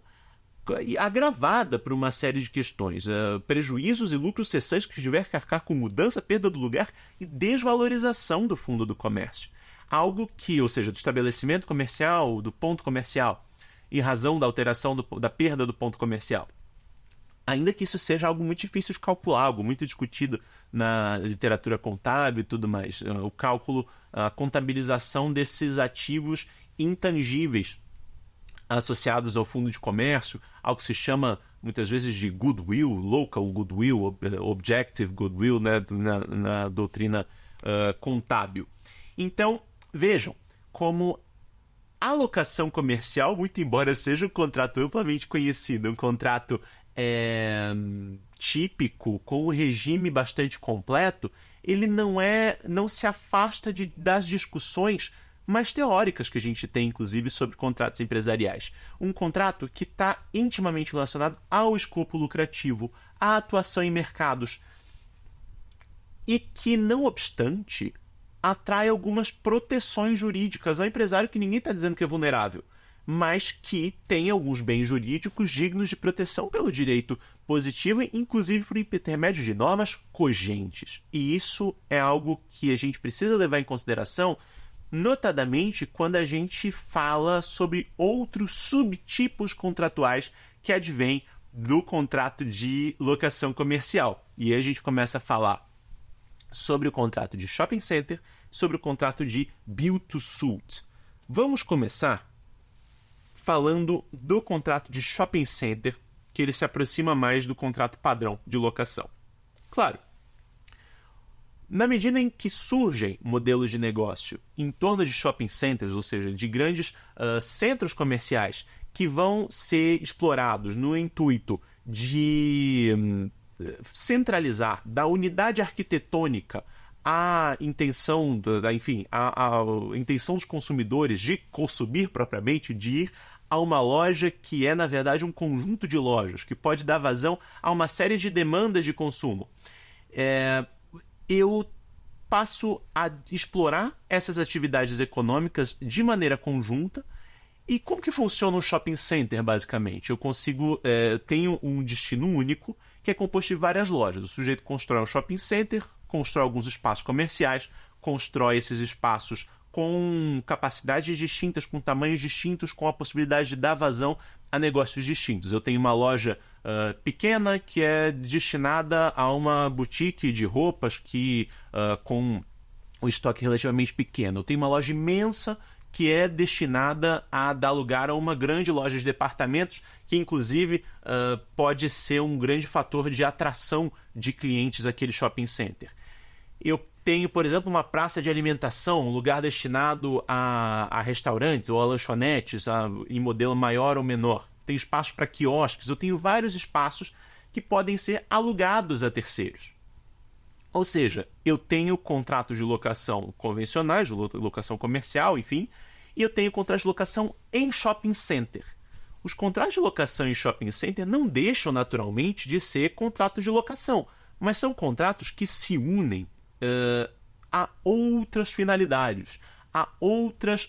agravada por uma série de questões, prejuízos e lucros cessantes que tiver que arcar com mudança, perda do lugar e desvalorização do fundo do comércio. Algo que, ou seja, do estabelecimento comercial, do ponto comercial, em razão da alteração da perda do ponto comercial. Ainda que isso seja algo muito difícil de calcular, algo muito discutido na literatura contábil e tudo mais. O cálculo, a contabilização desses ativos intangíveis associados ao fundo de comércio, algo que se chama muitas vezes de goodwill, local goodwill, objective goodwill, né, na doutrina contábil. Então, vejam como a locação comercial, muito embora seja um contrato amplamente conhecido, um contrato típico, com um regime bastante completo, ele não se afasta das discussões mais teóricas que a gente tem, inclusive, sobre contratos empresariais. Um contrato que está intimamente relacionado ao escopo lucrativo, à atuação em mercados, e que, não obstante, atrai algumas proteções jurídicas ao empresário, que ninguém está dizendo que é vulnerável, mas que tem alguns bens jurídicos dignos de proteção pelo direito positivo, inclusive por intermédio de normas cogentes. E isso é algo que a gente precisa levar em consideração, notadamente quando a gente fala sobre outros subtipos contratuais que advêm do contrato de locação comercial. E aí a gente começa a falar sobre o contrato de shopping center, sobre o contrato de build to suit. Vamos começar falando do contrato de shopping center, que ele se aproxima mais do contrato padrão de locação. Claro, na medida em que surgem modelos de negócio em torno de shopping centers, ou seja, de grandes centros comerciais que vão ser explorados no intuito de centralizar da unidade arquitetônica a intenção, a intenção dos consumidores de consumir propriamente, de ir a uma loja que é, na verdade, um conjunto de lojas, que pode dar vazão a uma série de demandas de consumo. Eu passo a explorar essas atividades econômicas de maneira conjunta. E como que funciona um shopping center, basicamente? Eu tenho um destino único, que é composto de várias lojas. O sujeito constrói um shopping center, constrói alguns espaços comerciais, constrói esses espaços com capacidades distintas, com tamanhos distintos, com a possibilidade de dar vazão a negócios distintos. Eu tenho uma loja pequena que é destinada a uma boutique de roupas com um estoque relativamente pequeno. Eu tenho uma loja imensa que é destinada a dar lugar a uma grande loja de departamentos, que inclusive pode ser um grande fator de atração de clientes àquele shopping center. Eu tenho, por exemplo, uma praça de alimentação, um lugar destinado a restaurantes ou a lanchonetes, em modelo maior ou menor. Tenho espaços para quiosques, eu tenho vários espaços que podem ser alugados a terceiros. Ou seja, eu tenho contratos de locação convencionais, de locação comercial, enfim, e eu tenho contratos de locação em shopping center. Os contratos de locação em shopping center não deixam naturalmente de ser contratos de locação, mas são contratos que se unem a outras finalidades, a outras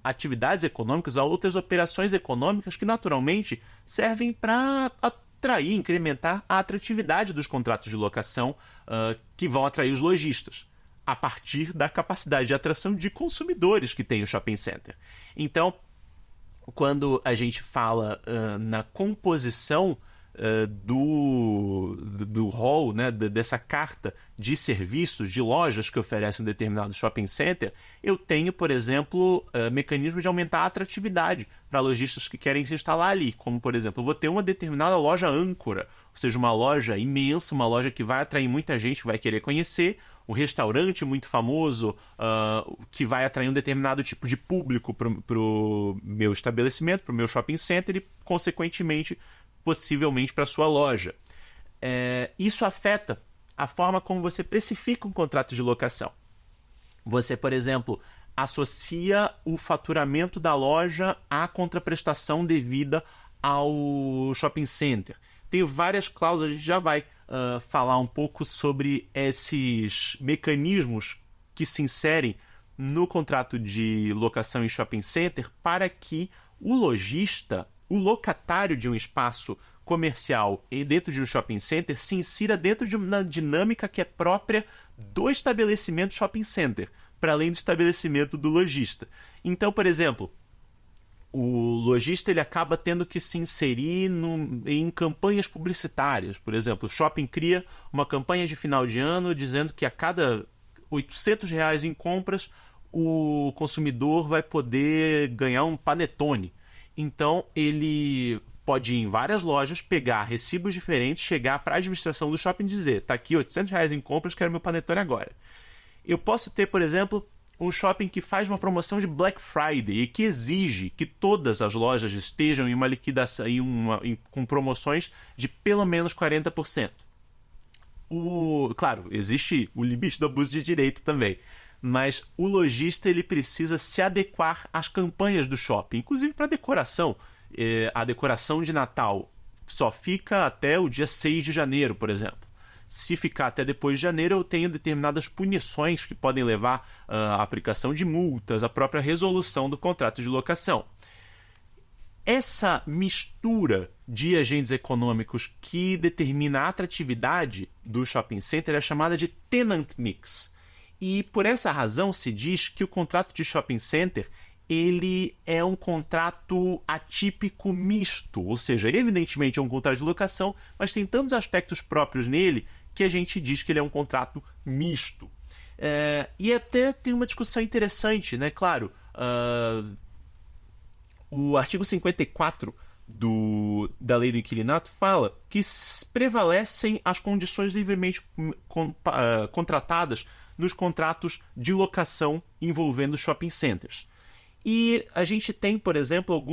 atividades econômicas, a outras operações econômicas que naturalmente servem para atrair, incrementar a atratividade dos contratos de locação que vão atrair os lojistas, a partir da capacidade de atração de consumidores que tem o shopping center. Então, quando a gente fala na composição do hall, né, dessa carta de serviços, de lojas que oferecem um determinado shopping center, eu tenho, por exemplo, mecanismos de aumentar a atratividade para lojistas que querem se instalar ali. Como, por exemplo, eu vou ter uma determinada loja âncora, ou seja, uma loja imensa, uma loja que vai atrair muita gente, que vai querer conhecer, um restaurante muito famoso que vai atrair um determinado tipo de público para o meu estabelecimento, para o meu shopping center e, consequentemente, possivelmente para a sua loja. Isso afeta a forma como você precifica um contrato de locação. Você, por exemplo, associa o faturamento da loja à contraprestação devida ao shopping center. Tem várias cláusulas, a gente já vai falar um pouco sobre esses mecanismos que se inserem no contrato de locação em shopping center para que o lojista, o locatário de um espaço comercial e dentro de um shopping center se insira dentro de uma dinâmica que é própria do estabelecimento shopping center, para além do estabelecimento do lojista. Então, por exemplo, o lojista ele acaba tendo que se inserir em campanhas publicitárias. Por exemplo, o shopping cria uma campanha de final de ano dizendo que a cada R$800 em compras o consumidor vai poder ganhar um panetone. Então, ele pode ir em várias lojas, pegar recibos diferentes, chegar para a administração do shopping e dizer: tá aqui R$800 em compras, quero meu panetone agora. Eu posso ter, por exemplo, um shopping que faz uma promoção de Black Friday e que exige que todas as lojas estejam em uma liquidação, com promoções de pelo menos 40%. Claro, existe o limite do abuso de direito também, mas o lojista ele precisa se adequar às campanhas do shopping, inclusive para decoração. A decoração de Natal só fica até o dia 6 de janeiro, por exemplo. Se ficar até depois de janeiro, eu tenho determinadas punições que podem levar à aplicação de multas, à própria resolução do contrato de locação. Essa mistura de agentes econômicos que determina a atratividade do shopping center é chamada de tenant mix. E por essa razão se diz que o contrato de shopping center ele é um contrato atípico misto, ou seja, evidentemente é um contrato de locação, mas tem tantos aspectos próprios nele que a gente diz que ele é um contrato misto. E até tem uma discussão interessante, né? Claro, o artigo 54 da Lei do Inquilinato fala que prevalecem as condições livremente contratadas nos contratos de locação envolvendo shopping centers. E a gente tem, por exemplo,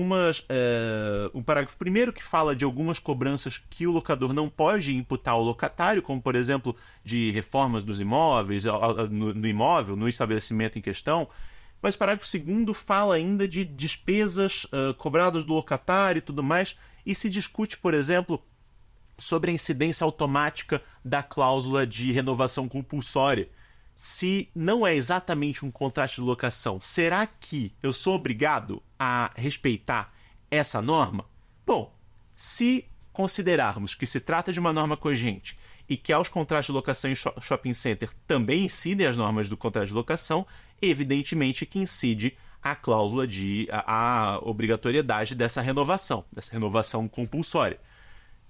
um parágrafo primeiro que fala de algumas cobranças que o locador não pode imputar ao locatário, como, por exemplo, de reformas dos imóveis, no imóvel, no estabelecimento em questão. Mas o parágrafo segundo fala ainda de despesas cobradas do locatário e tudo mais, e se discute, por exemplo, sobre a incidência automática da cláusula de renovação compulsória. Se não é exatamente um contrato de locação, será que eu sou obrigado a respeitar essa norma? Bom, se considerarmos que se trata de uma norma cogente e que aos contratos de locação em shopping center também incidem as normas do contrato de locação, evidentemente que incide a cláusula a obrigatoriedade dessa renovação compulsória.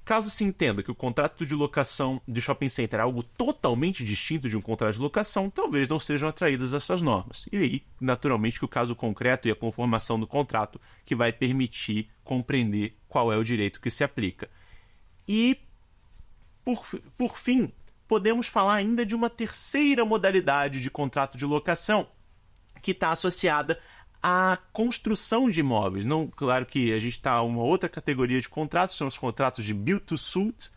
Caso se entenda que o contrato de locação de shopping center é algo totalmente distinto de um contrato de locação, talvez não sejam atraídas essas normas. E aí, naturalmente, que o caso concreto e a conformação do contrato que vai permitir compreender qual é o direito que se aplica. E, por fim, podemos falar ainda de uma terceira modalidade de contrato de locação que está associada a construção de imóveis. Não, claro que a gente está em uma outra categoria de contratos, são os contratos de build to suit,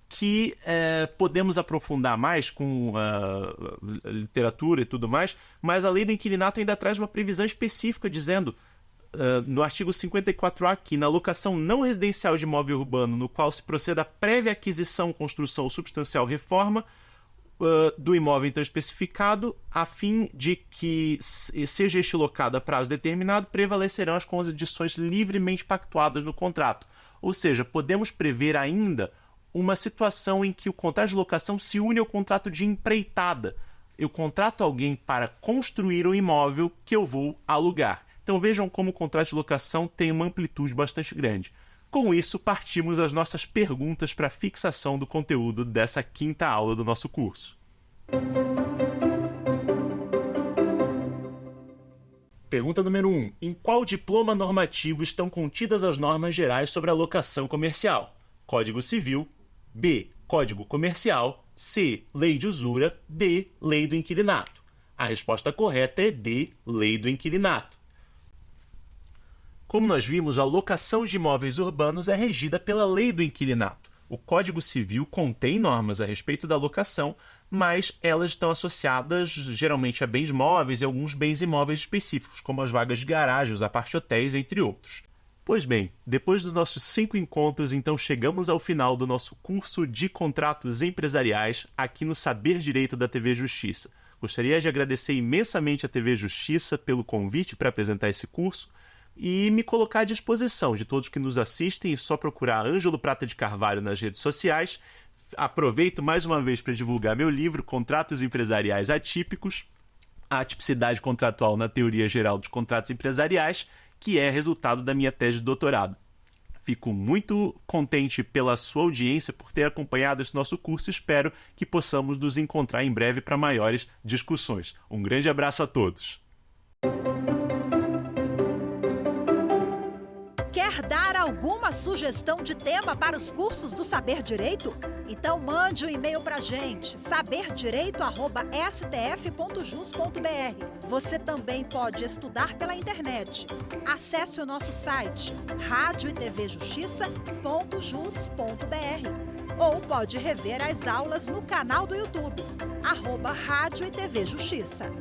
que podemos aprofundar mais com literatura e tudo mais, mas a lei do inquilinato ainda traz uma previsão específica dizendo, no artigo 54A, que na locação não residencial de imóvel urbano no qual se proceda a prévia aquisição, construção ou substancial reforma do imóvel então especificado, a fim de que seja este locado a prazo determinado, prevalecerão as condições livremente pactuadas no contrato. Ou seja, podemos prever ainda uma situação em que o contrato de locação se une ao contrato de empreitada. Eu contrato alguém para construir um imóvel que eu vou alugar. Então vejam como o contrato de locação tem uma amplitude bastante grande. Com isso, partimos às nossas perguntas para fixação do conteúdo dessa quinta aula do nosso curso. Pergunta número 1. Em qual diploma normativo estão contidas as normas gerais sobre a locação comercial? Código Civil. B. Código Comercial. C. Lei de Usura. D. Lei do Inquilinato. A resposta correta é D. Lei do Inquilinato. Como nós vimos, a locação de imóveis urbanos é regida pela Lei do Inquilinato. O Código Civil contém normas a respeito da locação, mas elas estão associadas geralmente a bens móveis e alguns bens imóveis específicos, como as vagas de garagem, os apart-hotéis, entre outros. Pois bem, depois dos nossos 5 encontros, então chegamos ao final do nosso curso de contratos empresariais aqui no Saber Direito da TV Justiça. Gostaria de agradecer imensamente à TV Justiça pelo convite para apresentar esse curso e me colocar à disposição de todos que nos assistem. É só procurar Ângelo Prata de Carvalho nas redes sociais. Aproveito mais uma vez para divulgar meu livro Contratos Empresariais Atípicos, a atipicidade contratual na teoria geral dos contratos empresariais, que é resultado da minha tese de doutorado. Fico muito contente pela sua audiência, por ter acompanhado esse nosso curso e espero que possamos nos encontrar em breve para maiores discussões. Um grande abraço a todos. Quer dar alguma sugestão de tema para os cursos do Saber Direito? Então mande um e-mail para a gente, saberdireito@stf.jus.br. Você também pode estudar pela internet. Acesse o nosso site radioetvjustiça.jus.br ou pode rever as aulas no canal do YouTube, @Rádio e TV Justiça.